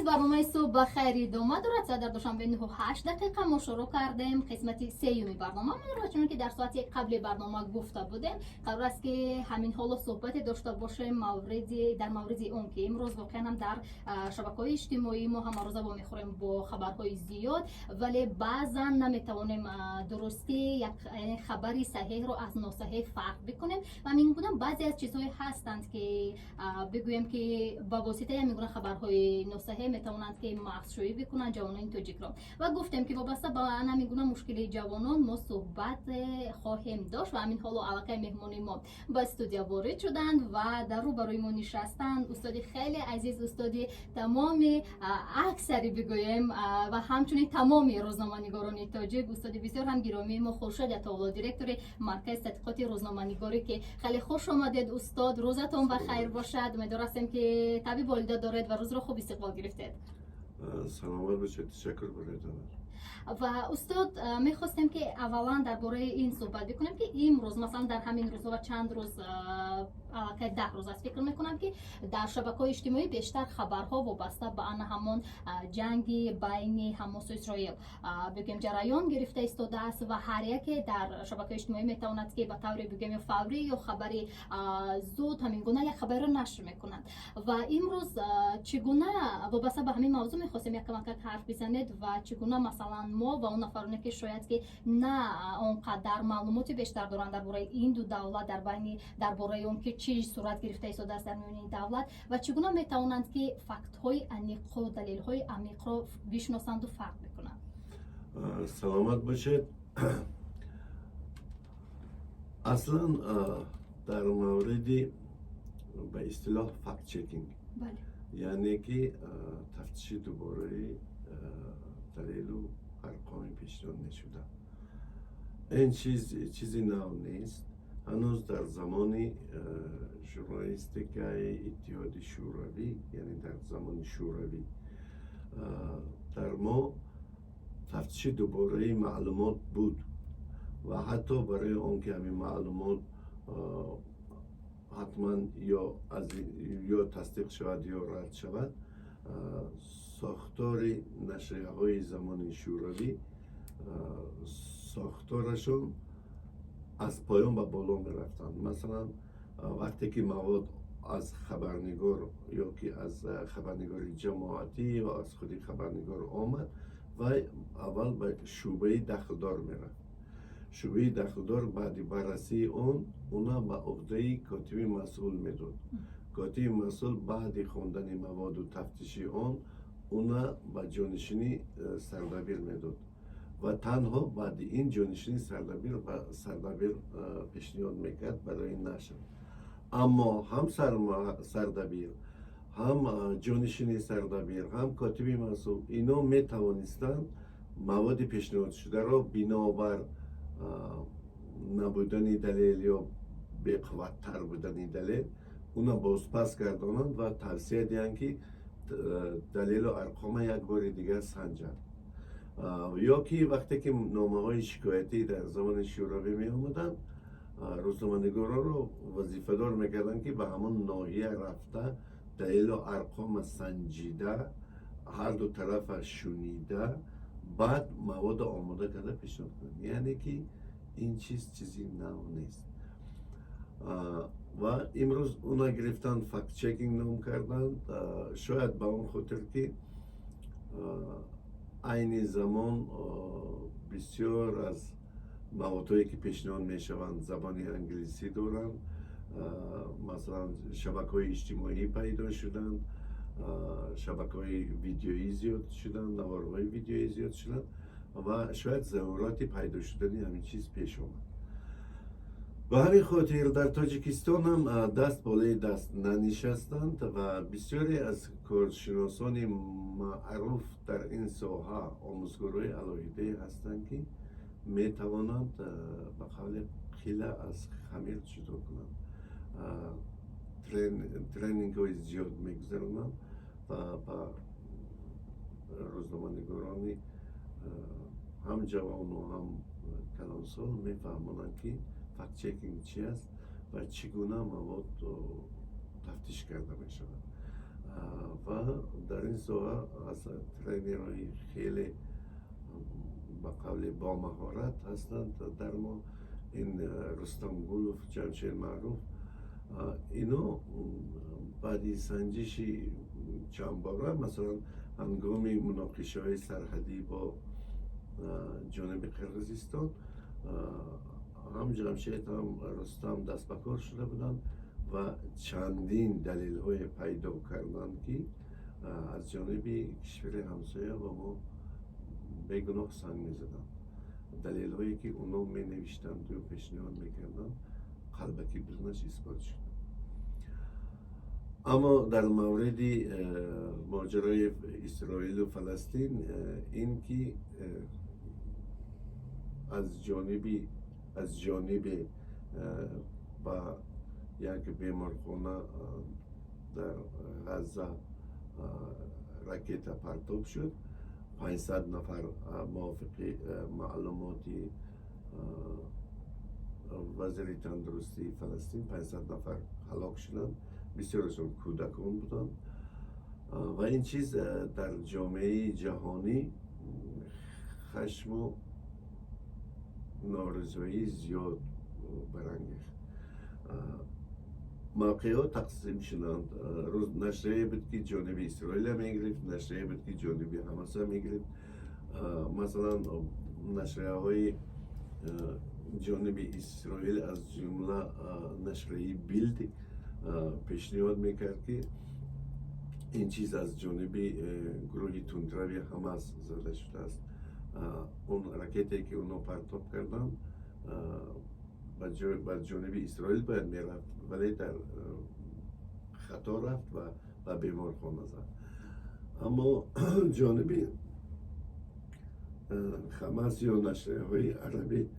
برنامه صبح بخیر دوما درات در دوشنبه 9:08 دقیقه ما شروع کردیم قسمت سیومی برنامه. من چون که در ساعت قبل برنامه گفته بودیم قرار است که همین حالا صحبت داشته باشیم در مورد اون که امروز واقعا هم در شبکه‌های اجتماعی ما هم روزا با میخوریم با خبرهای زیاد، ولی بعضا نمیتوانیم درستی یک خبری صحیح رو از ناصحیح فرق بکنیم و میگم بعضی از چیزهای هستند که بگویم که با واسطه میگن خبرهای ناصحیح میتونند که مغزشویی بکنن جوانان تاجیک را و گفتیم که وابسته با انا میگن مشکل جوانان ما صحبت خواهیم داشت و همین حالا علاقه مهمانی ما با استودیو وارد شدند و در رو برای ما نشستند استاد خیلی عزیز، استاد تمام اکثری بگویم و همچنین تمام روزنامه‌نگاران تاجیک، استاد بسیار هم گرامی ما خورشید عطاالله دیرکتور مرکز تحقیقات روزنامه‌نگاری که خیلی خوش آمدید استاد، روزتون بخیر باشد. امیدوارم که طبیب والده دارید و روز رو خوب استقبال گرفتید. سلامت باشید، تشکر برای و استاد میخواستیم که اولا درباره این صحبت بکنیم که امروز مثلا در همین روزها و چند روز که 10 روز است فکر میکنم که در شبکه‌های اجتماعی بیشتر خبرها وابسته به آن همون جنگ بین حماس و اسرائیل بگیم جریان گرفته ایستاده است و هر یک در شبکه‌های اجتماعی میتواند که به طور بگیم فوری یا خبری زود همین گونه یک خبر رو نشر میکنند و امروز چگونه وابسته به همین موضوع میخواستیم یک کمک حرف بزنید و چگونه مثلا ما و اون نفرانی که شاید که نه اونقدر معلوماتی بیشتر دارن درباره این دو دولت درباره اون که چی صورت گرفته ایستاده است در میان این دولت و چگونه میتوانند که فکت های عمیق و دلیل های عمیق رو بشناسند و فرق بکنند. سلامت باشید. اصلا در مورد به اصطلاح فکت چکینگ یعنی که تفتیش دوباره دلیل و ارقام پیشنهاد نشده، این چیزی نو نیست. هنوز در زمان ژورنالیستیکای اتحاد شوروی یعنی در زمان شوروی در ما تفتیش دوباره معلومات بود و حتی برای اون که همین معلومات حتما یا تصدیق شود یا رد شود، ساختار نشریه های زمان شوروی ساختارشون از پایان به بالا می رفتن. مثلا وقتی که مواد از خبرنگار یا که از خبرنگاری جماعتی یا از خودی خبرنگار آمد و اول به شعبه دخلدار می رفت. شعبه دخلدار بعد بررسی اونا به عهده کاتب مسئول می داد. کاتب مسئول بعد خواندن مواد و تفتیشی اونا به جانشینی سردبیر می داد و تنها بعد این جانشینی سردبیر پیشنهاد میکرد برای نشر. اما هم سردبیر، هم جانشینی سردبیر، هم کاتب مسئول اینا می توانستند مواد پیشنهاد شده را بنابر نبودن دلیل یا بی‌قوت‌تر بودن دلیل اونا بازپس گردانند و توصیه دهند که دلیل و ارقام یک بار دیگر سنجند. یا که وقتی که نامه های شکایتی در زمان شوروی می آمدن، روزنامه‌نگاران رو وظیفه دار میکردن که به همون ناحیه رفته دلیل و ارقام سنجیده، هر دو طرف شنیده، بعد مواد آماده کرده پیشنهاد کنند. یعنی که این چیزی نو نیست و امروز اونا گرفتن فکت چکینگ نام کردن، شاید به اون خاطر که این زمان بسیار از موادهایی که پیشنهاد می شوند زبان انگلیسی دارند. مثلا شبکه‌های اجتماعی پیدا شدند، شبکه‌های ویدیویی زیاد شدند، نوارهای ویدیویی زیاد شدند و شاید ضرورت پیدا شدن همین چیز پیش آمد. به همین خاطر در تاجیکستان هم دست بالای دست ننشستند و بسیاری از کارشناسان معروف در این ساحه آموزگارای علاهیده هستند که می توانند به قول خیلی از خمیر جدا کنند. ترینینگ های زیاد میگذرانند و با روزنامه‌نگاران هم جوان و هم کلانسال میفهمانند که فکت چکینگ چی است و چگونه مواد تفتیش کرده می شود. و در این صورت از ترینرهای خیلی با قول با مهارت هستند در ما. این رستم گولوف، جمشید معروف، اینو بعدی سنجشی چند باره مثلا هنگام مناقشه های سرحدی با جانب قرقیزستان هم جمشید هم رستم دست به کار شده بودند و چندین دلیل های پیدا کردند که از جانب کشور همسایه با ما بیگناه سنگ می زدن. دلیل هایی که اونا می نوشتند و پیشنهاد می کردن قلبکی بدونش اثبات شد. اما در مورد ماجرای اسرائیل و فلسطین، این که از جانب با یک بیمارخانه در غزه راکت پرتاب شد، 500 نفر موافق معلومات وزیر تندرستی فلسطین 500 نفر هلاک شدند، بسیارشون کودکان بودند و این چیز در جامعه جهانی خشم و نارضایی زیاد برانگیخت. موقعات تقسیم شدند. روز نشریه بود که جانب اسرائیل میگرفت، نشریه بود که جانب حماس میگرفت. مثلا نشریه های جانب اسرائیل از جمله نشریه بیلد پیشنهاد میکرد که این چیز از جانب گروه تندروی حماس زده شده است. اون راکتی که اونو پرتاب کردن با جانب اسرائیل باید میرفت، ولی در خطا رفت و به بیمارخانه زد. اما جانب حماس یا نشریه های عربی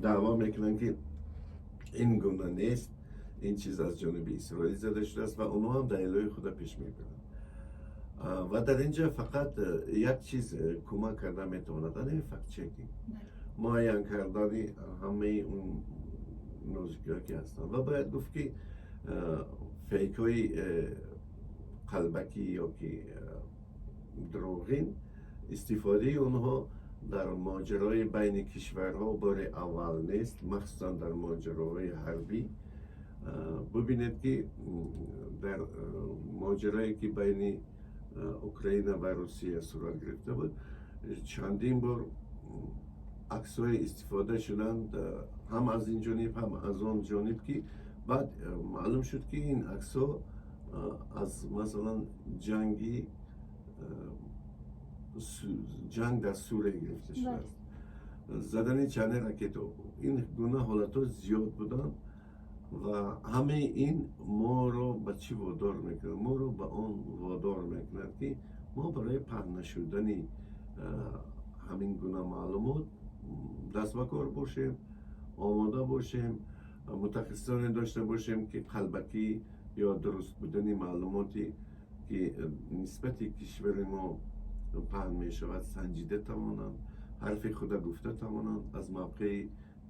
دعوا میکنن که این گونه نیست، این چیز از جانب اسرائیل زده شده است و اونها هم دلایل خود پیش میبرند. و در اینجا فقط یک چیز کمک کرده میتواند، این فکت چکینگ، معاین کردن همه اون نوزگی‌ها که هستن. و باید گفت که فیک های قلبکی یا که دروغین استفاده اونها در ماجرای بین کشورها بار اول نیست، مخصوصا در ماجراهای حربی. ببینید که در ماجرایی که بین اوکراین و روسیه صورت گرفته بود، چندین بار عکس‌های استفاده شدند، هم از این جانب هم از آن جانب، که بعد معلوم شد که این عکس‌ها از مثلا جنگ در سوریه گرفته شده است. زدن چند راکت، این گونه حالت‌ها زیاد بودن و همه این ما رو به چی وادار میکنه؟ ما رو به آن وادار میکنه که ما برای پهن شدن همین گونه معلومات دست به کار باشیم، آماده باشیم، متخصصان داشته باشیم که قلبکی یا درست بودن معلوماتی که نسبت کشور ما پهن می شود سنجیده توانند، حرف خود گفته توانند، از موقع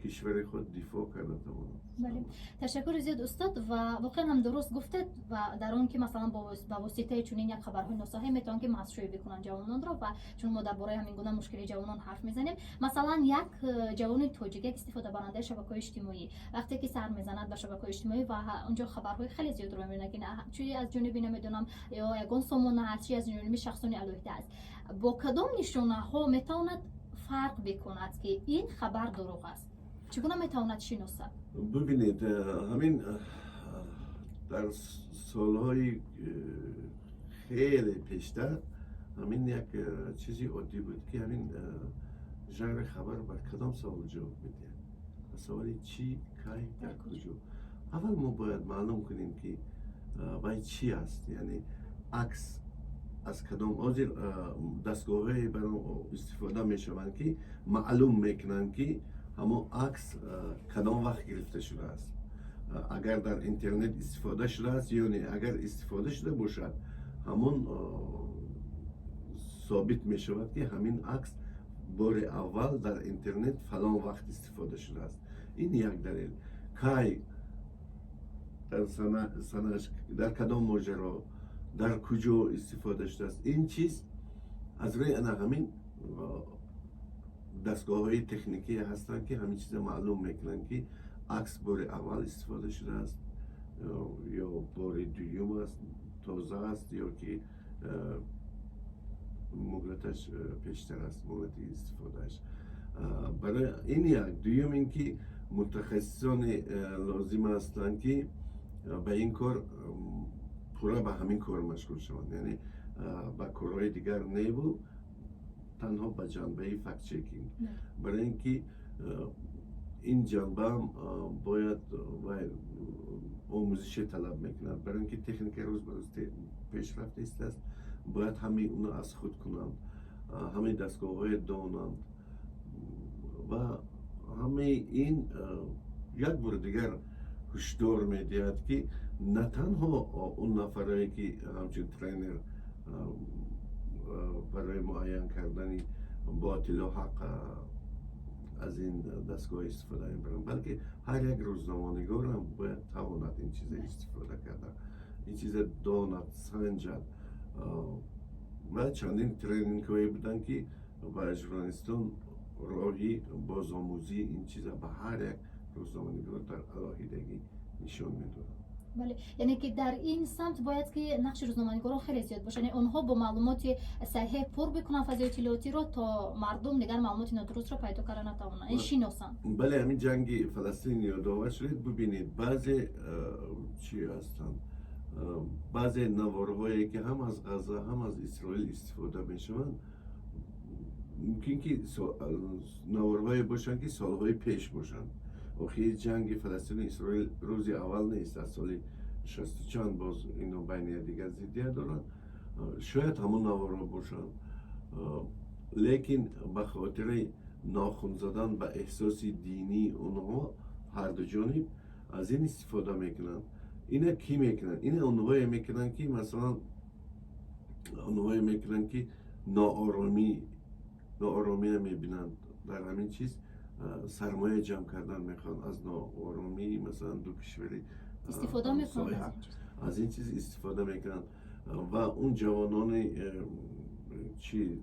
کشور خود دفاع کرده توانند. بله، تشکر زیاد استاد. و واقعا هم درست گفتید و در اون که مثلا با واسطه چنین یک خبرهای ناصحیح میتونن که مسئول بکنن جوانان را، و چون ما درباره همین گونه مشکل جوانان حرف میزنیم، مثلا یک جوان تاجیک، یک استفاده برنده شبکه‌های اجتماعی وقتی که سر میزند به شبکه‌های اجتماعی و اونجا خبرهای خیلی زیاد رو میبینه که چی از جانب نمیدونم یا یگان سامانه هست، چی از جانب شخصانی علیحده است، با کدام نشانه ها میتواند فرق بکند که این خبر دروغ است؟ چگونه میتواند شناسد؟ ببینید، همین در سالهای خیلی پیشتر همین یک چیزی عادی بود که همین ژانر خبر بر کدام سوال جواب میده؟ سوال چی، کی، در کجا. اول ما باید معلوم کنیم که وای چی است، یعنی عکس از کدام آزیر دستگاه‌های برای استفاده میشوند که معلوم میکنن که همون عکس کدام وقت گرفته شده است. اگر در اینترنت استفاده شده است یا نه. اگر استفاده شده باشد، همون ثابت می شود که همین عکس بار اول در اینترنت فلان وقت استفاده شده است. این یک دلیل. کی سنش در کدام ماجرا در کجا استفاده شده است. این چیز از روی انا همین دستگاه های تکنیکی هستند که همین چیز معلوم میکنن که عکس بار اول استفاده شده است یا بار دوم است تازه است یا که مهلتش پیشتر است مهلت استفادهش. برای این یک دوم اینکه متخصصان لازم هستند که به این کار پورا به همین کار مشغول شوند، یعنی به کارهای دیگر نیبو تنها به جنبه فکت چکینگ. برای اینکه این جنبه هم باید آموزش طلب میکنند، برای اینکه تکنیک روز به روز پیشرفت است باید همه اونو از خود کنند، همه دستگاه های دانند و همه این یک بار دیگر هشدار میدهد که نه تنها اون نفرایی که همچون ترینر برای معین کردن باطل و حق از این دستگاه استفاده میبرن، بلکه هر یک روزنامه‌نگار هم باید تواند این چیز استفاده کرده، این چیز داند سنجد. و چندین ترینینگ هایی بودن که با اجرانستان راهی بازآموزی این چیز به هر یک روزنامه‌نگار در علاهیدگی نشان میدونن. بله، یعنی که در این سمت باید که نقش روزنامه‌نگاران خیلی زیاد باشه، یعنی آنها با معلومات صحیح پر بکنن فضای اطلاعاتی رو تا مردم دیگر معلومات نادرست رو پیدا کردن نتوانن این شناسن. بله، همین جنگ فلسطین یادآور شد. ببینید بعضی چی هستن، بعضی نوارهایی که هم از غزه هم از اسرائیل استفاده میشوند ممکن که نوارهایی باشن که سالهای پیش باشن. آخه جنگ فلسطین و اسرائیل روزی اول نیست، از سال 60 چند باز اینو بین دیگر زیدیت دارن، شاید همون نوارها باشن، لیکن به خاطر ناخن زدن به احساس دینی اونها هر دو جانب از این استفاده میکنن. اینا کی میکنن؟ اینا اونهایی میکنن که مثلا اونهایی میکنن که ناآرامی میبینن در همین چیز، سرمایه جمع کردن میخوان از ناآرامی مثلا دو کشوری استفاده میکنن، از این چیز استفاده میکنن و اون جوانان چی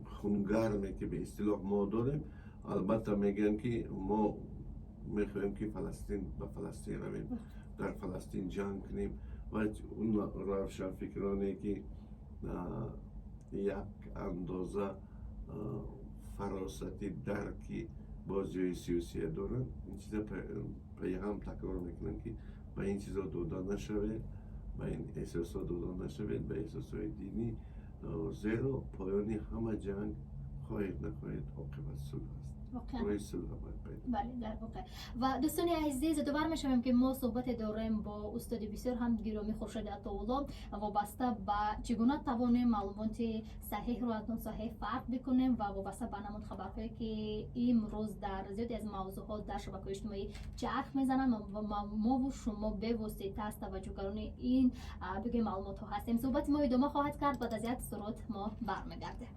خونگرمی که به اصطلاح ما داریم البته میگن که ما میخوایم که فلسطین به فلسطین رویم، در فلسطین جنگ کنیم و اون روشن فکرانی که یک اندازه فراستی درکی بازی سیاسی دارن این چیزا پیغام تکرار میکنن که به این چیزا دودا نشوه، به این احساسات دودا نشوه، به احساسات دینی، زیرا پایانی همه جنگ خواهید نخواهید عاقبت صلح است. روی صلح باید پیدا. بله در واقع. و دوستان عزیز دوباره میشویم که ما صحبت داریم با استاد بسیار هم گرامی خورشید عطاالله وابسته به چگونه توانیم معلومات صحیح رو از ناصحیح فرق بکنیم و وابسته به نمود خبرهایی که امروز در زیادی از موضوعات در شبکه‌های اجتماعی چرخ میزنن و ما و شما به واسطه از توجهگران این بگیم معلومات ها هستیم. صحبت ما ادامه خواهد کرد، بعد از یک سرات ما برمیگردیم.